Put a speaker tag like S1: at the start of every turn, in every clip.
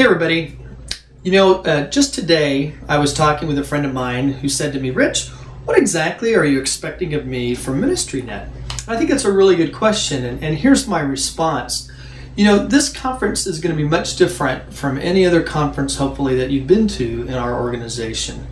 S1: Hey everybody, just today I was talking with a friend of mine who said to me, Rich, what exactly are you expecting of me from MinistryNet? I think that's a really good question, and here's my response. This conference is going to be much different from any other conference, hopefully, that you've been to in our organization.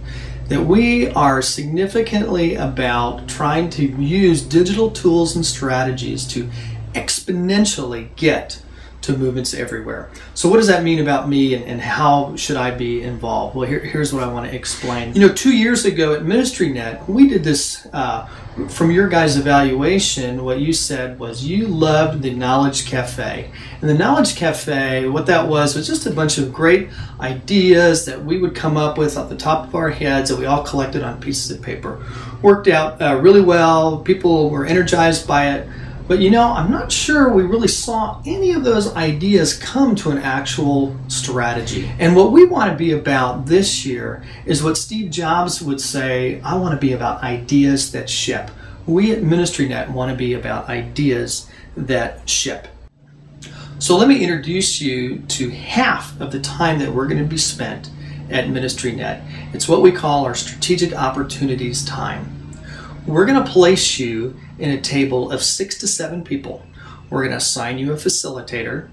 S1: That we are significantly about trying to use digital tools and strategies to exponentially get to movements everywhere. So what does that mean about me, and how should I be involved? Well, here's what I want to explain. 2 years ago at MinistryNet, we did this from your guys' evaluation. What you said was you loved the Knowledge Cafe. And the Knowledge Cafe, what that was just a bunch of great ideas that we would come up with off the top of our heads that we all collected on pieces of paper. Worked out really well. People were energized by it. But I'm not sure we really saw any of those ideas come to an actual strategy. And what we want to be about this year is what Steve Jobs would say, I want to be about ideas that ship. We at MinistryNet want to be about ideas that ship. So let me introduce you to half of the time that we're going to be spent at MinistryNet. It's what we call our strategic opportunities time. We're going to place you in a table of 6 to 7 people. We're going to assign you a facilitator,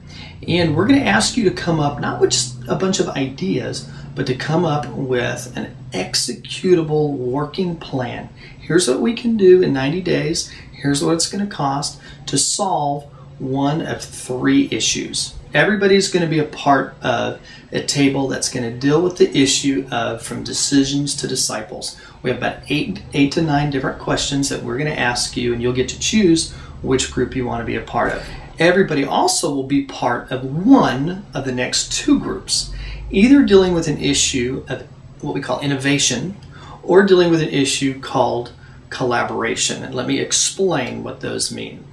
S1: and we're going to ask you to come up not with just a bunch of ideas, but to come up with an executable working plan. Here's what we can do in 90 days. Here's what it's going to cost to solve one of 3 issues. Everybody's going to be a part of a table that's going to deal with the issue of from decisions to disciples. We have about 8 to 9 different questions that we're going to ask you, and you'll get to choose which group you want to be a part of. Everybody also will be part of one of the next 2 groups, either dealing with an issue of what we call innovation or dealing with an issue called collaboration. And let me explain what those mean.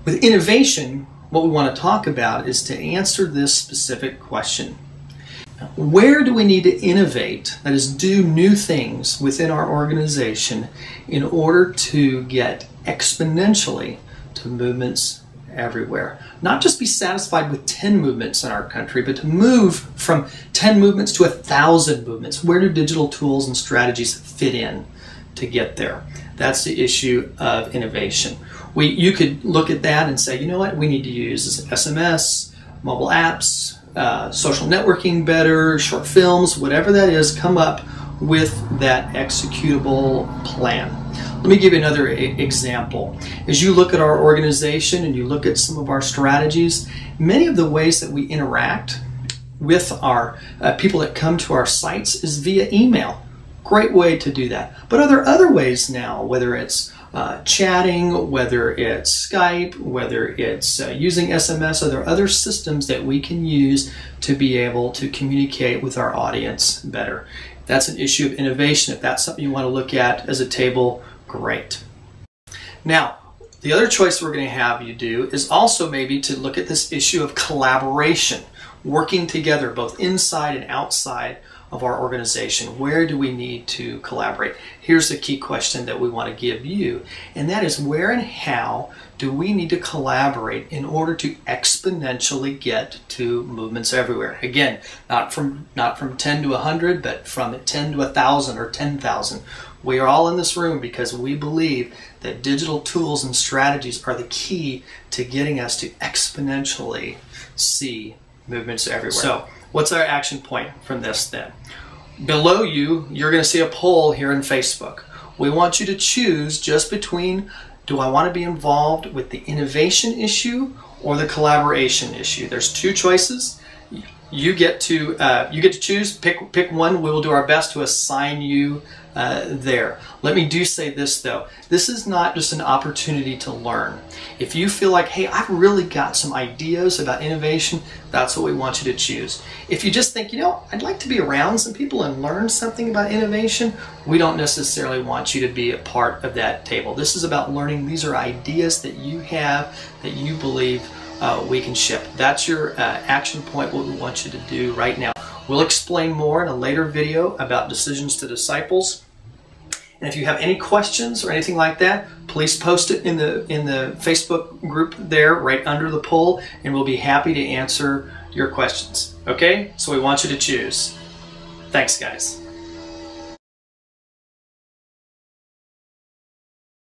S1: With innovation, what we want to talk about is to answer this specific question. Where do we need to innovate, that is, do new things within our organization in order to get exponentially to movements everywhere? Not just be satisfied with 10 movements in our country, but to move from 10 movements to 1,000 movements. Where do digital tools and strategies fit in to get there? That's the issue of innovation. You could look at that and say, you know what, we need to use SMS, mobile apps, social networking better, short films, whatever that is, come up with that executable plan. Let me give you another example. As you look at our organization and you look at some of our strategies, many of the ways that we interact with our people that come to our sites is via email. Great way to do that. But are there other ways now, whether it's chatting, whether it's Skype, whether it's using SMS, are there other systems that we can use to be able to communicate with our audience better? That's an issue of innovation. If that's something you want to look at as a table, great. Now, the other choice we're going to have you do is also maybe to look at this issue of collaboration, working together both inside and outside of our organization. Where do we need to collaborate? Here's the key question that we want to give you, and that is where and how do we need to collaborate in order to exponentially get to movements everywhere? Again, not from 10 to 100, but from 10 to 1,000 or 10,000. We are all in this room because we believe that digital tools and strategies are the key to getting us to exponentially see movements everywhere. So, what's our action point from this then? Below you, you're going to see a poll here in Facebook. We want you to choose just between, do I want to be involved with the innovation issue or the collaboration issue? There's 2 choices. You get to choose. Pick one. We will do our best to assign you there. Let me say this though. This is not just an opportunity to learn. If you feel like, hey, I've really got some ideas about innovation, that's what we want you to choose. If you just think, I'd like to be around some people and learn something about innovation, we don't necessarily want you to be a part of that table. This is about learning. These are ideas that you have that you believe we can ship. That's your action point, what we want you to do right now. We'll explain more in a later video about decisions to disciples. And if you have any questions or anything like that, please post it in the Facebook group there right under the poll, and we'll be happy to answer your questions. Okay? So we want you to choose. Thanks, guys.